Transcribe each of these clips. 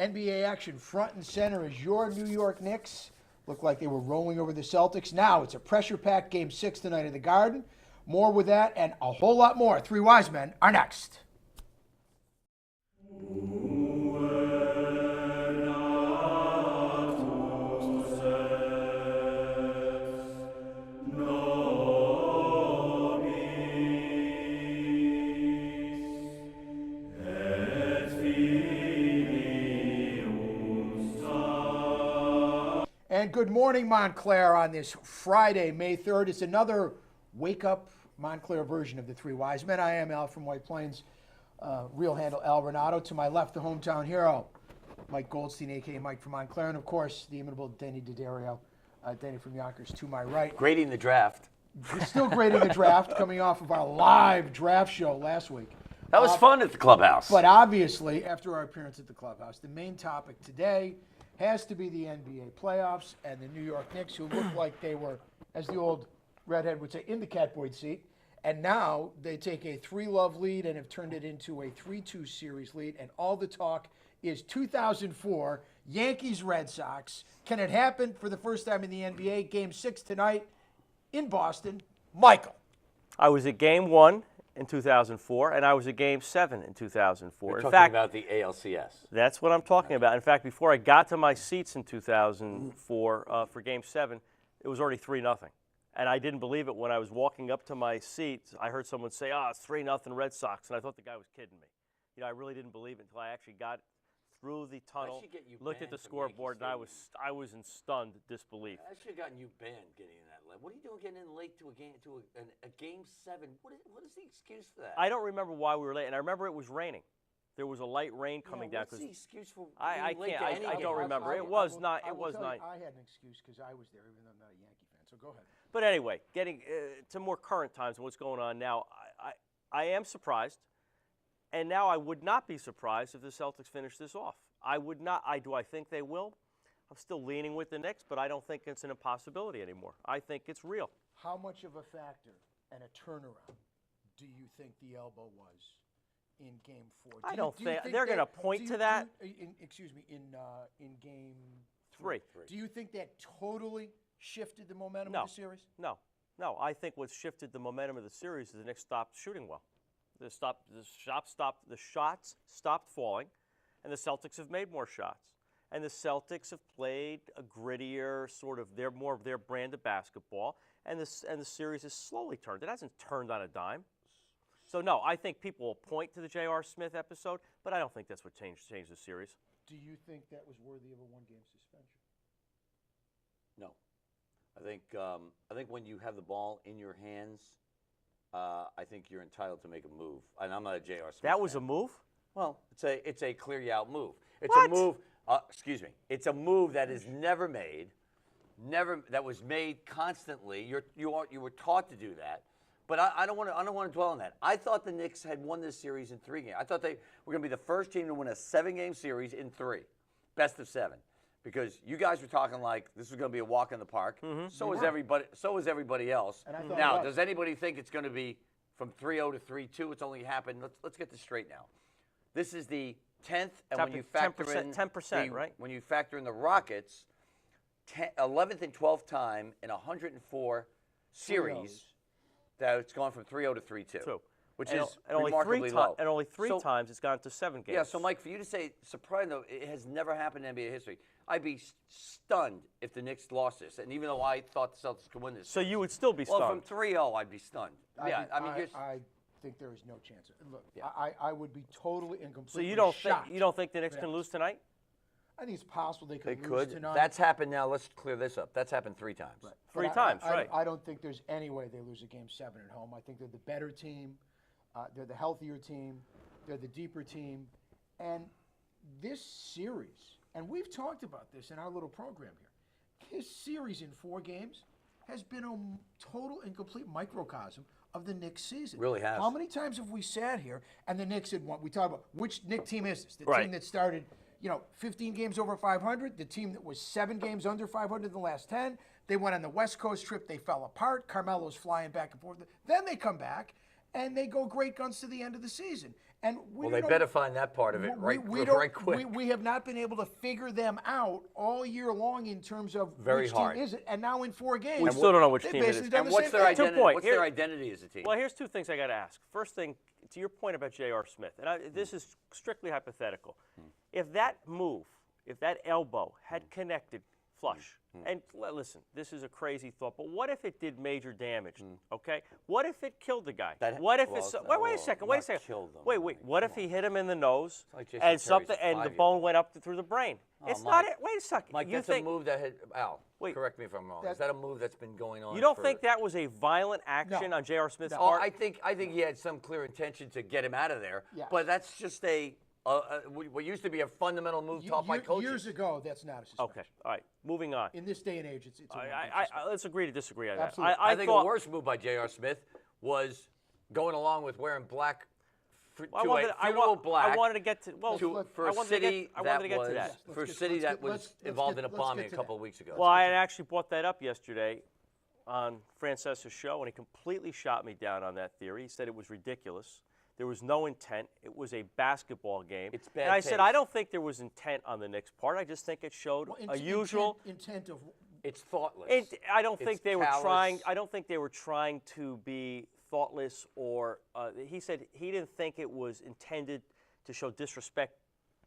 NBA action front and center as your New York Knicks looked like they were rolling over the Celtics. Now it's a pressure-packed Game 6 tonight in the Garden. More with that and a whole lot more. Three Wise Men are next. And good morning, Montclair, on this Friday, May 3rd. It's another wake-up Montclair version of the Three Wise Men. I am Al from White Plains, real handle Al Renato. To my left, the hometown hero, Mike Goldstein, a.k.a. Mike from Montclair. And, of course, the imitable Denny D'Addario, Denny from Yonkers, to my right. Grading the draft. We're still grading the draft, coming off of our live draft show last week. That was fun at the clubhouse. But obviously, after our appearance at the clubhouse, the main topic today has to be the NBA playoffs and the New York Knicks, who looked like they were, as the old redhead would say, in the catboard seat. And now they take a 3-love lead and have turned it into a 3-2 series lead. And all the talk is 2004 Yankees-Red Sox. Can it happen for the first time in the NBA? Game 6 tonight in Boston. Michael. I was at Game 1 in 2004, and I was at Game 7 in 2004. You're in talking fact, about the ALCS. that's what I'm talking about. In fact, before I got to my seats in 2004 for Game 7, it was already 3-0. And I didn't believe it when I was walking up to my seats. I heard someone say, it's 3-0 Red Sox, and I thought the guy was kidding me. You know, I really didn't believe it until I actually got through the tunnel, looked at the scoreboard, and I was in stunned disbelief. I should have gotten you banned getting in that late. What are you doing getting in late to a game 7? What is the excuse for that? I don't remember why we were late, and I remember it was raining. There was a light rain coming down. What's the excuse for I being late can't. to any I game? don't remember. It was not. It was not. I had an excuse because I was there, even though I'm not a Yankee fan. So go ahead. But anyway, getting to more current times and what's going on now, I am surprised, and now I would not be surprised if the Celtics finish this off. I would not. Do I think they will? I'm still leaning with the Knicks, but I don't think it's an impossibility anymore. I think it's real. How much of a factor and a turnaround do you think the elbow was in Game 4? I don't think they're going to point to that. In Game 3. Do you think that totally shifted the momentum No. of the series? No. I think what shifted the momentum of the series is the Knicks stopped shooting well. The shots stopped falling, and the Celtics have made more shots. And the Celtics have played a grittier sort of their brand of basketball, and the series has slowly turned. It hasn't turned on a dime. So no, I think people will point to the J.R. Smith episode, but I don't think that's what changed the series. Do you think that was worthy of a one-game suspension? No. I think when you have the ball in your hands, I think you're entitled to make a move. And I'm not a J.R. Smith That was fan. a move? Well, it's a clear you out move. It's What? a move. Excuse me. It's a move that is never made, that was made constantly. You were taught to do that, but I don't want to dwell on that. I thought the Knicks had won this series in 3 games. I thought they were going to be the first team to win a 7-game series in 3, best of 7, because you guys were talking like this was going to be a walk in the park. Mm-hmm. So was everybody. So was everybody else. Now, does anybody think it's going to be from 3-0 to 3-2? It's only happened. Let's get this straight now. This is the 10th, and when you factor 10%, right? When you factor in the Rockets, 11th and 12th time in 104 series that it's gone from 3-0 to 3-2, which is remarkably low. And only three times it's gone to 7 games. Yeah, so Mike, for you to say surprising though, it has never happened in NBA history. I'd be stunned if the Knicks lost this, and even though I thought the Celtics could win this. So you would still be stunned. Well, from 3-0, I'd be stunned. I think there is no chance. Look, yeah. I would be totally and completely shocked. You don't think the Knicks can lose tonight? I think it's possible they could lose tonight. That's happened now. Let's clear this up. That's happened 3 times. Right. Three times, right. I don't think there's any way they lose a Game 7 at home. I think they're the better team. They're the healthier team. They're the deeper team. And this series, and we've talked about this in our little program here, this series in 4 games has been a total and complete microcosm of the Knicks season. Really has. How many times have we sat here and the Knicks had won? We talk about which Knicks team is this? The right. team that started, 15 games over 500, the team that was 7 games under 500 in the last 10. They went on the West Coast trip. They fell apart. Carmelo's flying back and forth. Then they come back, and they go great guns to the end of the season. And Well, they better find that part of it right quick. We have not been able to figure them out all year long in terms of Very which hard. team is it. And now in 4 games, We still don't know which they've team it basically is. done And the what's same their thing. To a identity? point. What's Here- their identity as a team? Well, here's 2 things I got to ask. First thing, to your point about J.R. Smith, and this is strictly hypothetical. If that move, if that elbow had connected flush, and listen, this is a crazy thought, but what if it did major damage? Okay, what if it killed the guy? What if it's wait a second, wait a second, wait, what if he hit him in the nose like Jason and Terry's something and the 5-year-old. bone went up through the brain? It's not it. Wait a second. Mike, You that's think a move that had Al. Wait. Correct me if I'm wrong. Is that a move that's been going on? you don't for, think that was a violent action on J.R. Smith's Oh, part? I think he had some clear intention to get him out of there. Yes. But that's just what used to be a fundamental move taught by coaches. Years ago, that's not a suspension. Okay, all right, moving on. In this day and age, it's a Let's agree to disagree on that. Absolutely. I think thought, a worse move by J.R. Smith was going along with wearing black I to wanted, a funeral black. I wanted to get to well, for I a wanted city to get to that was that. for a city that was involved in a bombing a couple of weeks ago. Well, I actually brought that up yesterday on Francesa's show, and he completely shot me down on that theory. He said it was ridiculous. There was no intent. It was a basketball game. It's bad and I taste. said, I don't think there was intent on the Knicks' part. I just think it showed a usual intent of. It's thoughtless. I don't think It's they were callous. trying. I don't think they were trying to be thoughtless or. He said he didn't think it was intended to show disrespect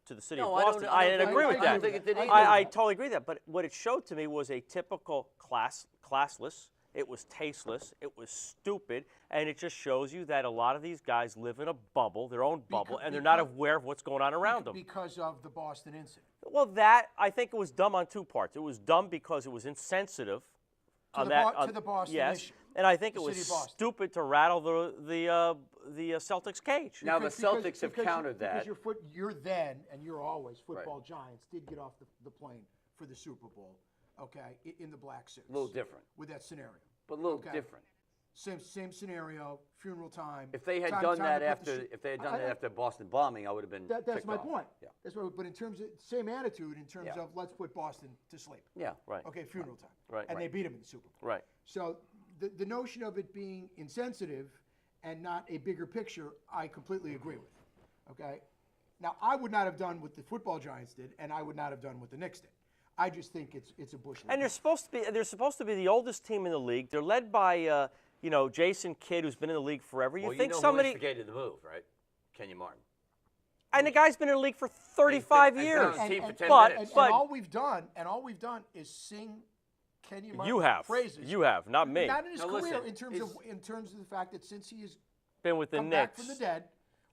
to the city No, of I don't- Boston. I I don't didn't agree with I that. don't think it did either. I totally agree with that. But what it showed to me was a typical classless. It was tasteless. It was stupid, and it just shows you that a lot of these guys live in a bubble, their own bubble, and they're not aware of what's going on around them. Because of the Boston incident. Well, that I think it was dumb on 2 parts. It was dumb because it was insensitive on that. To the Boston yes, issue. and I think it The was city of Boston. stupid to rattle the Celtics cage. Now the Because- Celtics have because- countered because that. you're then and you're always football giants did get off the plane for the Super Bowl, okay, in the black suits. A little different, With that scenario. but a little Okay. different. Same scenario, funeral time. If they had time- done time that to put the after, suit- if they had done I- that after Boston bombing, I would have been. That's ticked my off. point. Yeah. That's what, but in terms of same attitude in terms Yeah. of let's put Boston to sleep. Yeah. Right. Okay, funeral time. Right. And they beat him in the Super Bowl. Right. So the notion of it being insensitive and not a bigger picture, I completely agree with. Okay? Now, I would not have done what the football giants did, and I would not have done what the Knicks did. I just think it's a bush league. And they're supposed to be the oldest team in the league. They're led by Jason Kidd, who's been in the league forever. You Well, think you know somebody who instigated the move, right? Kenyon Martin. and the guy's been in the league for 35 He's been years. on the team for 10 but, minutes. but all we've done is sing Kenny Martin you have, praises. you have, not me. Not in his Now, career, listen, in terms of the fact that since he has Been with the come back Knicks. from the dead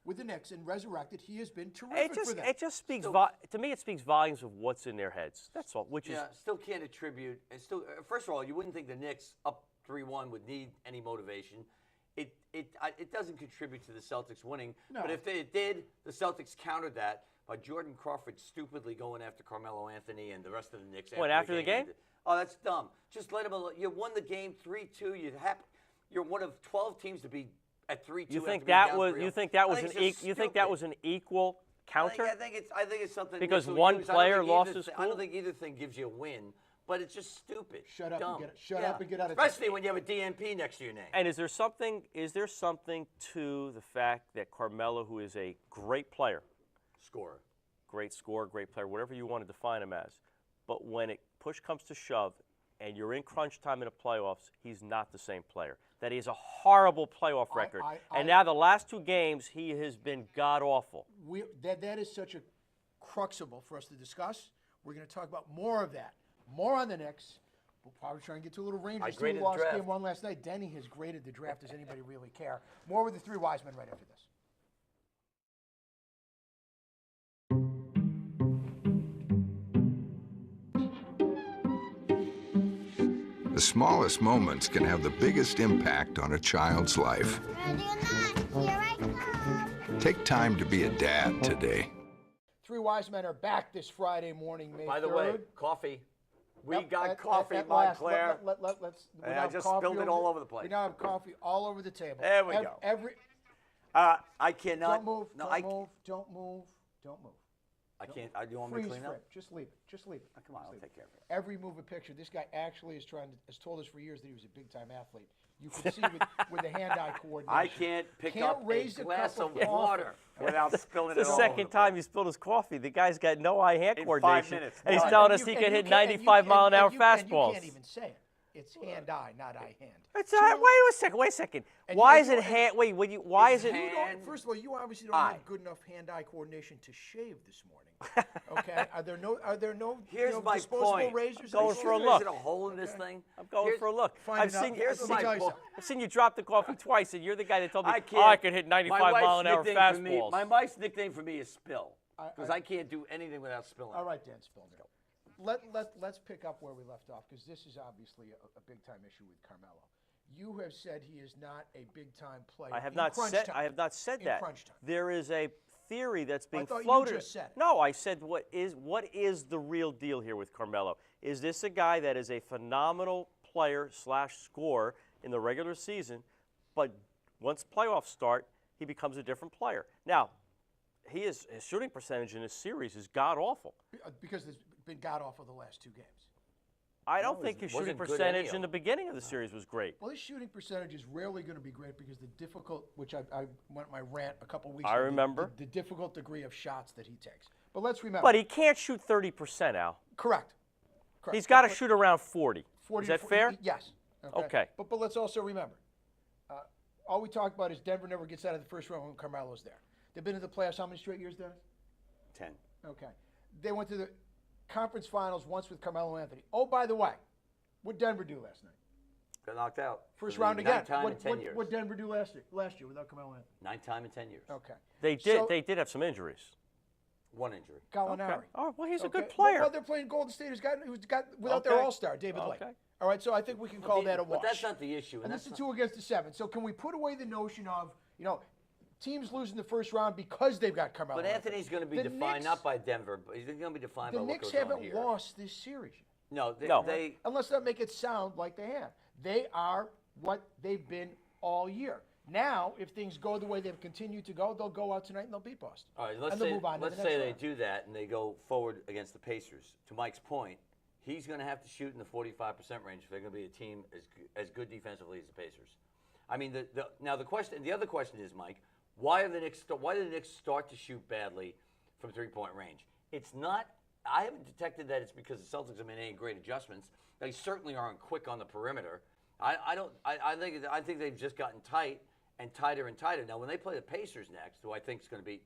with the Knicks and resurrected, he has been terrific for them. It just speaks to me. It speaks volumes of what's in their heads. That's all. Which is Yeah, still can't attribute. And still, first of all, you wouldn't think the Knicks up 3-1 would need any motivation. It doesn't contribute to the Celtics winning. No. But if it did, the Celtics countered that by Jordan Crawford stupidly going after Carmelo Anthony and the rest of the Knicks. After the game? ended. Oh, that's dumb. Just let him alone. You won the game 3-2. You're one of 12 teams to be at 3-2. you think after being that down was 3-0. you think that I was think an it's just you think that stupid. was an equal counter? I think it's something Because Knicks will one use. I don't player think lost either his I don't cool? think either thing gives you a win, but it's just stupid. Shut up Dumb. and get it. Shut up and get out of Especially when you have a DNP next to your name. And is there something to the fact that Carmelo, who is a great player, Scorer. great scorer, great player, whatever you want to define him as, but when push comes to shove and you're in crunch time in the playoffs, he's not the same player. That he has a horrible playoff record. And now the last 2 games, he has been god-awful. That is such a crucible for us to discuss. We're going to talk about more of that. More on the Knicks. We'll probably try and get to a little Rangers. graded the lost draft. game 1 last night. Denny has graded the draft. Does anybody really care? More with the 3 wise men right after this. The smallest moments can have the biggest impact on a child's life. Ready or not, here I come. Take time to be a dad today. 3 wise men are back this Friday morning, May 3rd. By the way, coffee. We Yep, got at coffee, last. Let's. we now I have just coffee spilled it all over the place. We now have coffee all over the table. There we go. Every. I cannot. Don't move. No, Don't move. Don't move. Don't move. I can't. Do you want me to Freeze clean frame. up? Just leave it. Just leave it. Oh, come on, Just I'll leave take care of it. Every move a picture. This guy actually has told us for years that he was a big time athlete. You can see with the hand-eye coordination. I can't pick up raise a a glass cup of of water without spilling it It's the all over second the time place. he spilled his coffee. The guy's got no eye-hand In 5 coordination. minutes. And he's None. telling And us you- he and can you hit can't- and you 95 mile an hour and you can't fastballs. even say it. It's hand-eye, not eye-hand. It's So not, wait a second. Wait a second. And Why you- is it and- hand? Wait. Why is it? You hand- don't, first of all, you obviously don't eye. have good enough hand-eye coordination to shave this morning. Okay? Are there no Here's my disposable point. razors? Going that you for a use? look. Is it a hole in this thing? I'm going Here's- for a look. Find it out. here's Let me my tell you point. something. I've seen you drop the coffee twice, and you're the guy that told me, I oh, can't. I could hit 95 my wife's mile an hour nickname for me- fastballs. My wife's nickname for me is Spill because I- I can't do anything without spilling. All right, Dan Spillner. Let's pick up where we left off because this is obviously a big-time issue with Carmelo. You have said he is not a big-time player. I have in not crunch said. time. I have not said In that. crunch time. There is a theory that's being thought you floated. just said it. No, I said what is the real deal here with Carmelo? Is this a guy that is a phenomenal player / scorer in the regular season, but once playoffs start, he becomes a different player? Now, his shooting percentage in this series is god awful. Because it's been god awful the last 2 games. I don't No, think it his shooting wasn't good percentage any in the of beginning of the series was great. Well, his shooting percentage is rarely going to be great because the difficult, which I went my rant a couple weeks I ago. remember. The difficult degree of shots that he takes. But let's remember. But he can't shoot 30%, Al. Correct. He's got to But- shoot around 40. 40 Is that to 40 fair? Yes. Okay. But let's also remember, all we talk about is Denver never gets out of the first round when Carmelo's there. They've been to the playoffs how many straight years, Dennis? 10. Okay. They went to the conference finals once with Carmelo Anthony. Oh, by the way, what Denver do last night? Got knocked out. First for the round again. Ninth time What in 10 years. what Denver do last year without Carmelo Anthony? 9th time in 10 years. Okay. They did. So- They did have some injuries. 1 injury. Gallinari. Oh, well, he's a Okay. good player. Well, they're playing Golden State, who's got without their Okay. All-Star, David Blake. Okay. All right, so I think we can call that a wash. But that's not the issue. And this that's is not- 2 against the 7. So can we put away the notion of, teams losing the first round because they've got Carmelo But Anthony? Anthony's going to be The defined Knicks- not by Denver, but he's going to be defined The by what Knicks goes on haven't here. lost this series yet. No, No. they And let's not make it sound like they have. They are what they've been all year. Now, if things go the way they've continued to go, they'll go out tonight and they'll beat Boston. All right, let's and they'll say, move on to let's the say next they round. do that and they go forward against the Pacers. To Mike's point, he's going to have to shoot in the 45% range if they're going to be a team as good defensively as the Pacers. I mean, the other question is, Mike, why did the Knicks start to shoot badly from 3-point range? It's not. I haven't detected that it's because the Celtics have made any great adjustments. They certainly aren't quick on the perimeter. I think they've just gotten tight and tighter and tighter. Now, when they play the Pacers next, who I think is going to beat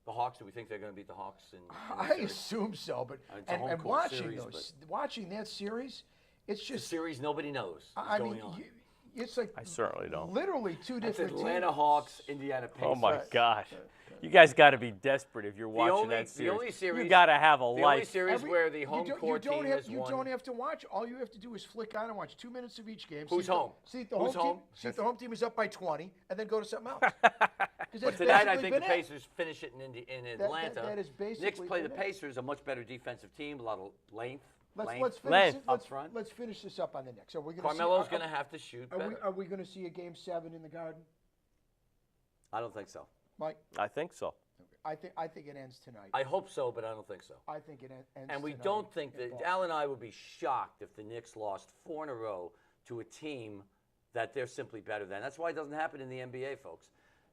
the Hawks, do we think they're going to beat the Hawks? In the I series? assume so, but It's a home and court watching series, watching that series, it's It's a just series nobody knows what's I going mean, on. it's like I certainly don't. literally 2 It's different Atlanta teams. Hawks, Indiana Pacers. Oh my Right. gosh. You guys got to be desperate if you're watching only- that the series. only series- you got to have a The only life. series where the home court team has You won. don't have to watch. All you have to do is flick on and watch 2 minutes of each game. Who's see if home? See if the Who's home home? team. See if the home team is up by 20, and then go to something else. But tonight, I think the Pacers finish it in Atlanta. that is Knicks basically play the been it. Pacers, a much better defensive team, a lot of length. Let's Len, finish it, up front. let's finish this up on the Knicks. Are we going Carmelo's see, going to have to shoot better. Are we going to see a Game 7 in the Garden, I don't think so. Mike? I think so. I think it ends tonight. I hope so, but I don't think so. I think it ends. And we tonight don't think in that Boston. Al and I would be shocked if the Knicks lost 4 in a row to a team that they're simply better than. That's why it doesn't happen in the NBA, folks.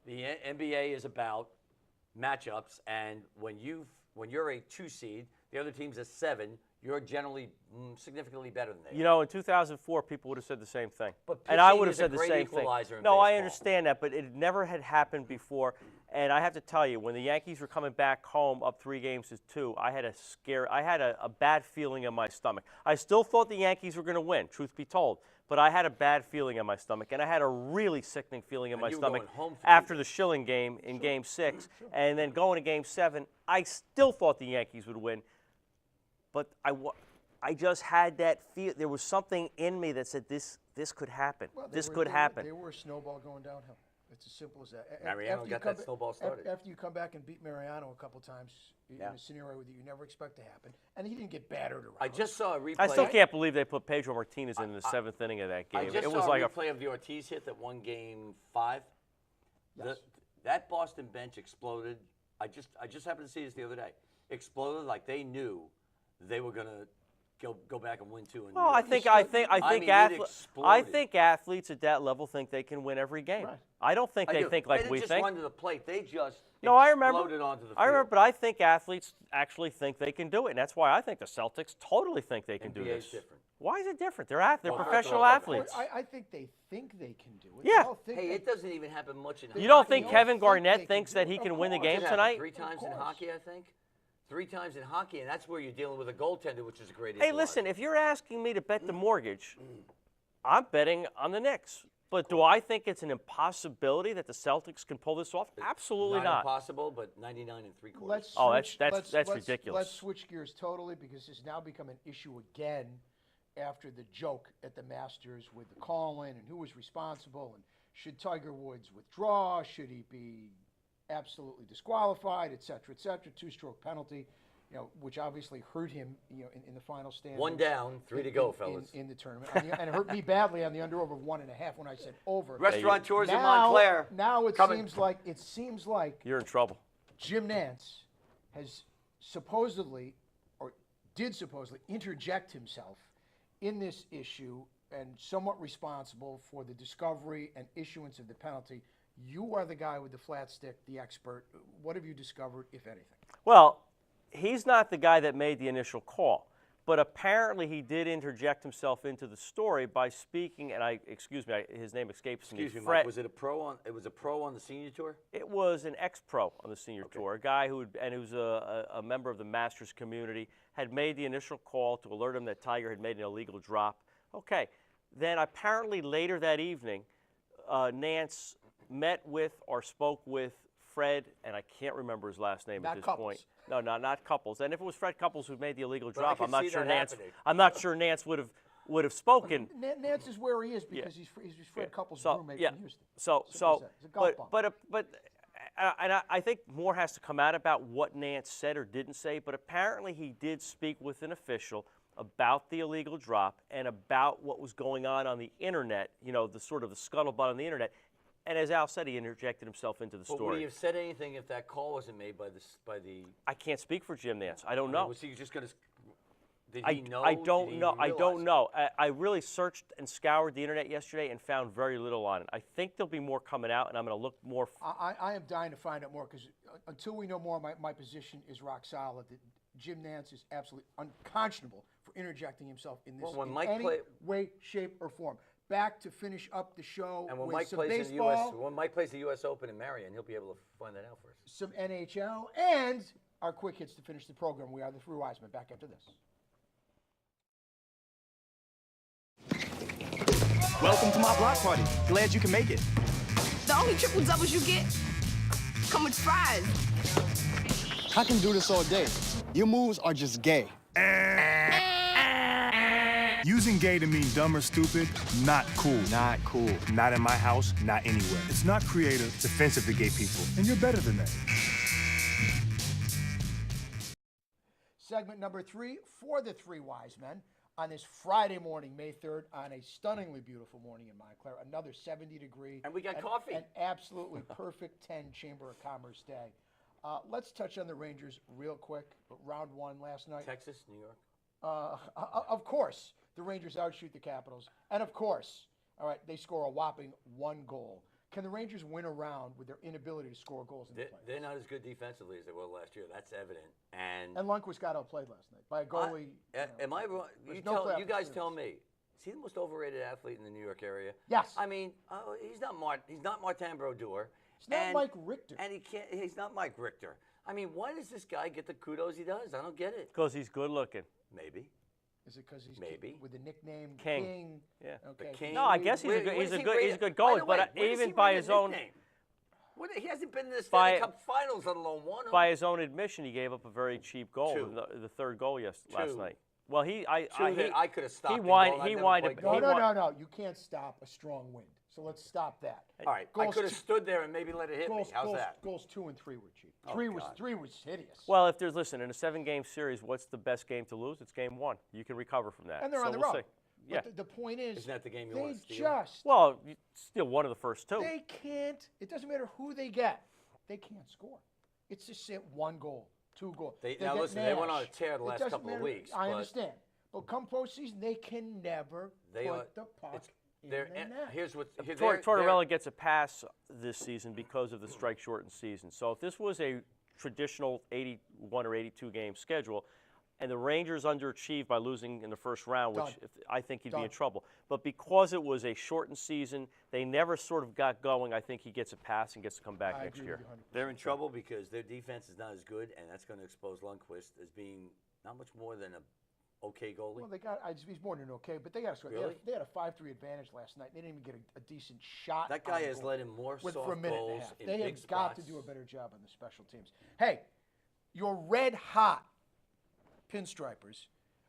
The NBA is about matchups, and when you're a 2 seed, the other team's a 7. You're generally significantly better than they You are. know, in 2004, people would have said the same thing. But and I pitching would have is a said the great same thing. equalizer in No, I baseball. understand that, but it never had happened before. And I have to tell you, when the Yankees were coming back home up 3-2, I had a bad feeling in my stomach. I still thought the Yankees were going to win, truth be told, but I had a bad feeling in my stomach, and I had a really sickening feeling in And my you were stomach going home for after 2 the Schilling game in Game 6, and then going to Game 7. I still thought the Yankees would win, but I just had that feel. There was something in me that said this could happen. Well, This could happen. They were a snowball going downhill. It's as simple as that. Mariano got that snowball started. After you come back and beat Mariano a couple times in a scenario that you never expect to happen, and he didn't get battered around. I just saw a replay. I still can't believe they put Pedro Martinez in the 7th inning of that I game. just It was saw like a replay of the Ortiz hit that won Game 5. Yes. That Boston bench exploded. I just happened to see this the other day. exploded like they knew they were gonna go back and win two. In New Well, I York. think it exploded. athletes at that level think they can win every game. Right. I don't think they do. think like they we didn't think. just run to the plate. They just No, I remember. exploded onto the field. I remember, but I think athletes actually think they can do it, and that's why I think the Celtics totally think they can do NBA is this. different. Why is it different? They're Well, professional first of all, athletes. I think they think they can do it. Yeah. They all think Hey, they- it doesn't even happen much in hockey. You don't think all Kevin think they Garnett can thinks do that it. he Of can win the course. game It happened tonight? 3 times in course. hockey, I think. 3 times in hockey, and that's where you're dealing with a goaltender, which is a great. Hey, listen, if you're asking me to bet the mortgage, I'm betting on the Knicks. But do I think it's an impossibility that the Celtics can pull this off? Absolutely not. Impossible, but 99 and 3/4. Let's Oh, switch- that's let's- ridiculous. Let's switch gears totally because it's now become an issue again after the joke at the Masters with the call-in and who was responsible and should Tiger Woods withdraw? Should he be absolutely disqualified, et cetera, two-stroke penalty, which obviously hurt him, in the final standings. 1 down, 3 to go, in- fellas. In the tournament, and it hurt me badly on the under-over 1.5 when I said over. Restaurateurs in Now- Montclair. Now it coming. seems like You're in trouble. Jim Nance has supposedly, or did supposedly, interject himself in this issue and somewhat responsible for the discovery and issuance of the penalty. You are the guy with the flat stick, the expert. What have you discovered, if anything? Well, he's not the guy that made the initial call, but apparently he did interject himself into the story by speaking, and his name escapes me. Excuse me, Fred- Mike. Was it a pro on? It was a pro on the senior tour. It was an ex-pro on the senior tour, a guy who was a member of the Masters community, had made the initial call to alert him that Tiger had made an illegal drop. Okay, then apparently later that evening, Nance met with or spoke with Fred, and I can't remember his last name Not at this Couples. point. No, not Couples. And if it was Fred Couples who made the illegal But I drop, could I'm not see sure that Nance. happening. I'm not sure Nance would have spoken. Nance is where he is because he's Fred Couples' roommate from Houston. So, Simple as that. It's a golf ball. and I think more has to come out about what Nance said or didn't say. But apparently, he did speak with an official about the illegal drop and about what was going on the internet. The sort of the scuttlebutt on the internet. And as Al said, he interjected himself into the But would story. he have said anything if that call wasn't made by the? I can't speak for Jim Nance. I don't know. Was he just going to? Did I, he know? I don't Did he know. I realize? don't know. I really searched and scoured the internet yesterday and found very little on it. I think there'll be more coming out, and I'm going to look more. I am dying to find out more because until we know more, my position is rock solid that Jim Nance is absolutely unconscionable for interjecting himself in this Well, when in Mike any play- way, shape, or form. Back to finish up the show And when with Mike some plays baseball, when Mike plays the U.S. Open in Marion, he'll be able to find that out for us. some NHL, and our quick hits to finish the program. We are the Three Wise Men. Back after this. Welcome to my block party. Glad you can make it. The only triple doubles you get come with fries. I can do this all day. Your moves are just gay. Using gay to mean dumb or stupid, not cool. Not cool. Not in my house, not anywhere. It's not creative, it's offensive to gay people. And you're better than that. Segment number 3 for the Three Wise Men on this Friday morning, May 3rd, on a stunningly beautiful morning in Montclair. Another 70-degree. And we got coffee. An absolutely perfect 10 Chamber of Commerce day. Let's touch on the Rangers real quick. Round 1 last night. Texas, New York. Of course, the Rangers outshoot the Capitals. And of course, all right, they score a whopping 1 goal. Can the Rangers win a round with their inability to score goals in the playoffs? They're not as good defensively as they were last year. That's evident. And Lundqvist got outplayed last night by a goalie. am I wrong? there's no playoff You guys tell experience. me. Is he the most overrated athlete in the New York area? Yes. I mean, he's not Martin Brodeur. It's not Mike Richter. And he's not Mike Richter. I mean, why does this guy get the kudos he does? I don't get it. Because he's good looking. Maybe. Is it because he's Maybe. with the nickname King. Yeah. Okay. King. No, I guess he's a good goalie, but even by his own He hasn't been in the By- Stanley Cup Finals, let alone won them. by his own admission, he gave up a very cheap goal, Two. the third goal last Two. night. Well, I could have stopped. he the wind- goal. he I've never wind played up- goal. No. You can't stop a strong wind. So let's stop that. All right, I Goals could have two- stood there and maybe let it hit me. How's that? Goals 2 and 3 were cheap. Oh, Three God. was hideous. Well, if there's in a 7-game series, what's the best game to lose? It's game 1. You can recover from that. and they're so on the we'll road. see. Yeah. But the point is, Isn't that the game you they wanna steal? just Well, you still one of the first 2. they can't. It doesn't matter who they get. They can't score. It's just 1 goal, 2 goals. Now get listen, they went on a Nash. tear the It last doesn't couple of matter. weeks, I but- understand. But come postseason, they can never put the puck in the net. Here's what Tortorella gets a pass this season because of the strike-shortened season. So if this was a traditional 81 or 82 game schedule, and the Rangers underachieved by losing in the first round, which I think he'd be in trouble. But because it was a shortened season, they never sort of got going. I think he gets a pass and gets to come back next year. They're in trouble because their defense is not as good, and that's going to expose Lundqvist as being not much more than a okay goalie. Well, he's more than okay, but they got to score. Really? They had a 5-3 advantage last night. They didn't even get a decent shot. That guy on has goal let in more for soft a minute and a goals half. in They big have got to spots. do a better job on the special teams. Hey, your red hot pinstripers.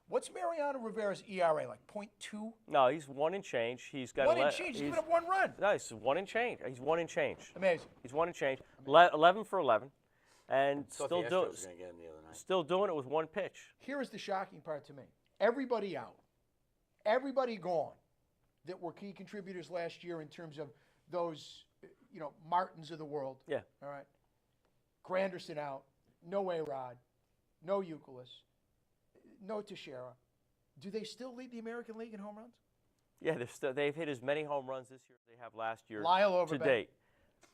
What's Mariano Rivera's ERA, like 0.2? No, he's 1 and change. He's got 1 and change. He's given up 1 run. No, he's 1 and change. He's 1 and change. Amazing. He's 1 and change. 11 for 11, and Thought still the doing Astros was gonna get him the other night. still doing it with 1 pitch. Here is the shocking part to me. Everybody out. Everybody gone that were key contributors last year in terms of those, Martins of the world. Yeah. All right. Granderson out. No A-Rod. No Euclid. No Teixeira. Do they still lead the American League in home runs? Yeah, they've hit as many home runs this year as they have last year Lyle to Overbeck. date.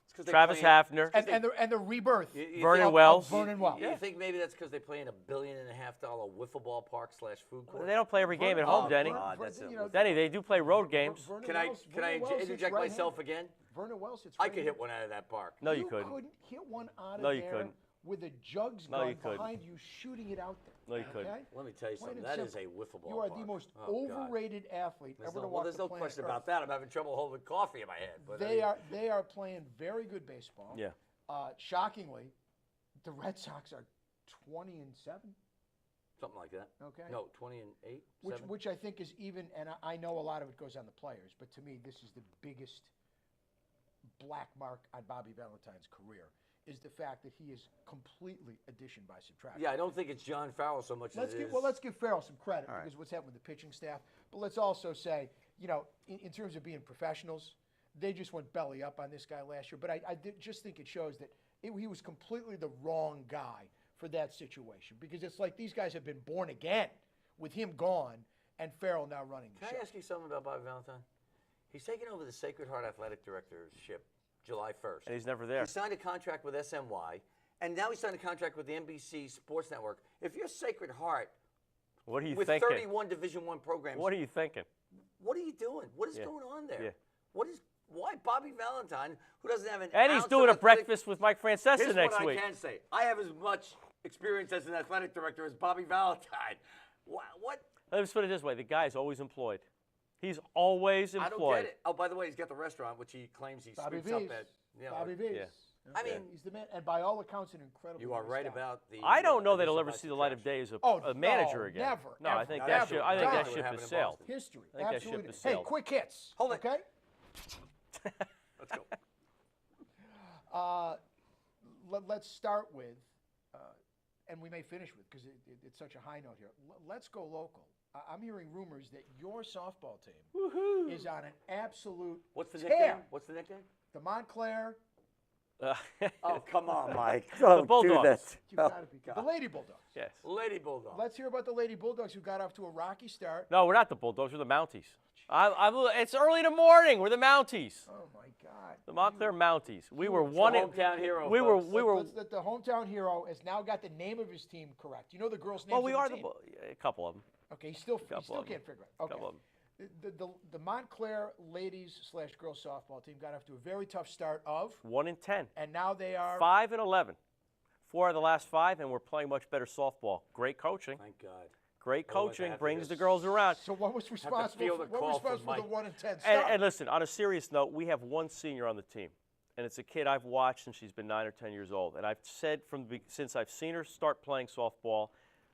It's 'cause they Travis play in- Hafner. And the rebirth. You Vernon think- Wells. Vernon Wells. You think maybe that's because they play in $1.5 billion wiffle ball park / food court? They don't play every game at home, Denny. God, that's it. Denny, they do play road games. Can I interject myself again? Vernon Wells hits I could right-handed. hit one out of that park. No, you couldn't. couldn't hit one out of No, you there couldn't. with a jugs No, gun you couldn't. behind you shooting it out there. No, you couldn't. Okay? Let me tell you Plain something. and That is a simple. wiffle ball You are park. the most Oh, God. overrated athlete ever to Well, walk there's the no planet question Earth. about that. I'm having trouble holding coffee in my head. But They are playing very good baseball. Yeah. Shockingly, the Red Sox are 20-7. something like that. Okay. No, 20-8. Which I think is even, and I know a lot of it goes on the players, but to me, this is the biggest black mark on Bobby Valentine's career, is the fact that he is completely addition by subtraction. Yeah, I don't think it's John Farrell so much as it is. Let's give Farrell some credit All right. because what's happened with the pitching staff. But let's also say, in terms of being professionals, they just went belly up on this guy last year. But I just think it shows that he was completely the wrong guy for that situation, because it's like these guys have been born again with him gone and Farrell now running the Can show. I ask you something about Bobby Valentine? He's taking over the Sacred Heart Athletic Directorship July 1st. And he's never there. He signed a contract with SNY, and now he signed a contract with the NBC Sports Network. If you're Sacred Heart, What are you with thinking? 31 Division I programs, What are you thinking? what are you doing? What is Yeah. going on there? Yeah. Why Bobby Valentine, who doesn't have an And he's ounce doing a of athletic- breakfast with Mike Francesa Here's next what week. I can say. I have as much experience as an athletic director as Bobby Valentine. What? Let's put it this way: the guy's always employed. He's always employed. I don't get it. Oh, by the way, he's got the restaurant, which he claims he Bobby sweeps up V's. at. Bobby V's. Yeah. I mean, he's the man, and by all accounts, an incredible. you are nice right guy. about the. I don't know that he'll addition ever by see the light of subtraction. day as Oh, a manager no, again. never, No, ever, I think never. that ship. I think Never. that What ship happened has in sailed. Boston? History. I think that ship Absolutely. has Hey, sailed. quick hits. Hold it. Okay. Let's go. Let's start with, and we may finish with, because it's such a high note here. Let's go local. I'm hearing rumors that your softball team is on an absolute What's the tear. nickname? What's the nickname? The Montclair. Oh, come on, Mike. The Bulldogs. You gotta be the Lady Bulldogs. Yes. Lady Bulldog. Let's hear about the Lady Bulldogs, who got off to a rocky start. No, we're not the Bulldogs. We're the Mounties. It's early in the morning. We're the Mounties. Oh my God. The Montclair Mounties. We were It's the one. hometown hero. We were. folks. We were. The hometown hero has now got the name of his team correct. You know the girls' names. Well, we of are the the. team? A couple of them. Okay, he still Couple of can't them. figure it. Okay. Couple of them. The Montclair ladies / girls softball team got off to a very tough start of, 1-10. and now they are 5-11. 4 of the last 5, and we're playing much better softball. Great coaching. Thank God. Great Otherwise, I coaching have to brings just the girls around. So what was responsible? feel the What call was from responsible for the Mike. 1-10 start? And listen, on a serious note, we have one senior on the team, and it's a kid I've watched since she's been 9 or 10 years old. And I've said since I've seen her start playing softball,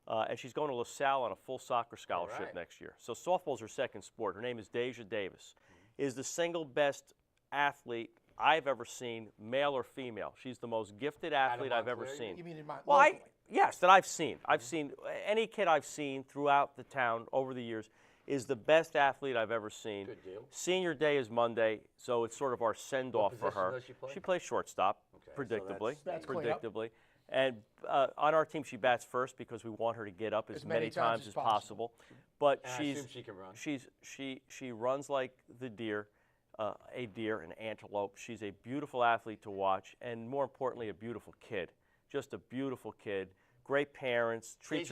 and she's going to LaSalle on a full soccer scholarship right. next year. So softball's her second sport. Her name is Deja Davis. Is the single best athlete I've ever seen, male or female. She's the most gifted athlete I've ever Montclair, seen. You mean in Well, locally? yes, that I've seen. I've seen any kid I've seen throughout the town over the years is the best athlete I've ever seen. Good deal. Senior day is Monday, so it's sort of our send-off for position her. does she play? She plays shortstop, Okay, so predictably. that's clean up. predictably. And on our team, she bats first because we want her to get up as many times as possible. But And I assume she can run. she runs like the deer, a deer, an antelope. She's a beautiful athlete to watch, and more importantly, a beautiful kid. Just a beautiful kid. Great parents. Treats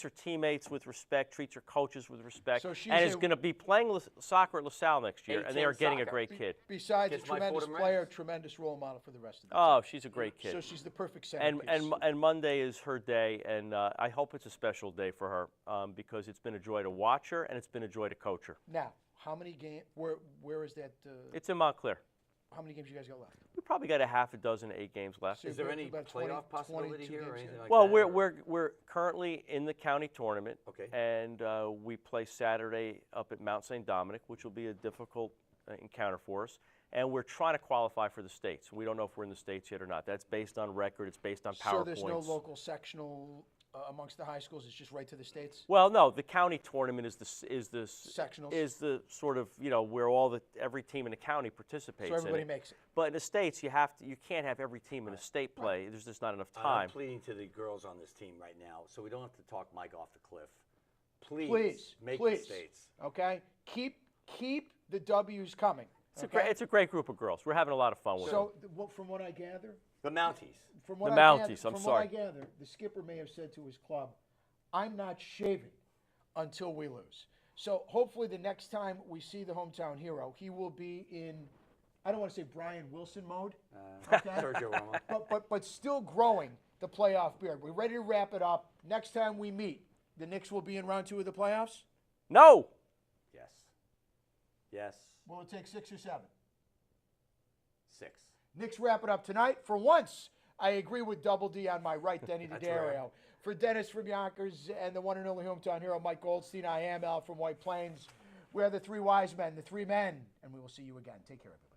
her teammates with respect. Treats her coaches with respect. So she's and is going to be playing soccer at LaSalle next year, and they are getting a soccer. great kid. Besides a Gets my tremendous Fordham player, Reds. tremendous role model for the rest of the Oh, team. she's a great kid. So she's the perfect centerpiece. And Monday is her day, and I hope it's a special day for her because it's been a joy to watch her, and it's been a joy to coach her. Now, how many games? Where is that? It's in Montclair. How many games you guys got left? We probably got a half a dozen 8 games left. So Is there you've got any about 20 playoff possibility 22 here or games anything in? like Well, that? we're currently in the county tournament, Okay. and we play Saturday up at Mount St. Dominic, which will be a difficult encounter for us. And we're trying to qualify for the states. We don't know if we're in the states yet or not. That's based on record. It's based on power So there's no points. local sectional amongst the high schools. It's just right to the states. Well, no, the county tournament is the Sectionals. is the sort of where every team in the county participates. So everybody in it. makes it. But in the states, you can't have every team in a state play. There's just not enough I'm time. pleading to the girls on this team right now, so we don't have to talk Mike off the cliff. Please, Please, make please. the states. Okay, keep the W's coming. It's a great group of girls. We're having a lot of fun with them. So from what I gather, The Mounties. from what The I gather, Mounties, I'm from sorry. what I gather, the skipper may have said to his club, "I'm not shaving until we lose." So hopefully the next time we see the hometown hero, he will be in, I don't want to say Brian Wilson mode, okay? Sergio Romo. but still growing the playoff beard. We're ready to wrap it up. Next time we meet, the Knicks will be in round 2 of the playoffs. No. Yes. Yes. Will it take 6 or 7? 6. Knicks wrap it up tonight. For once, I agree with Double D on my right, Denny That's D'Addario. right. For Dennis from Yonkers and the one and only hometown hero, Mike Goldstein, I am Al from White Plains. We are the 3 wise men, the 3 men, and we will see you again. Take care, everybody.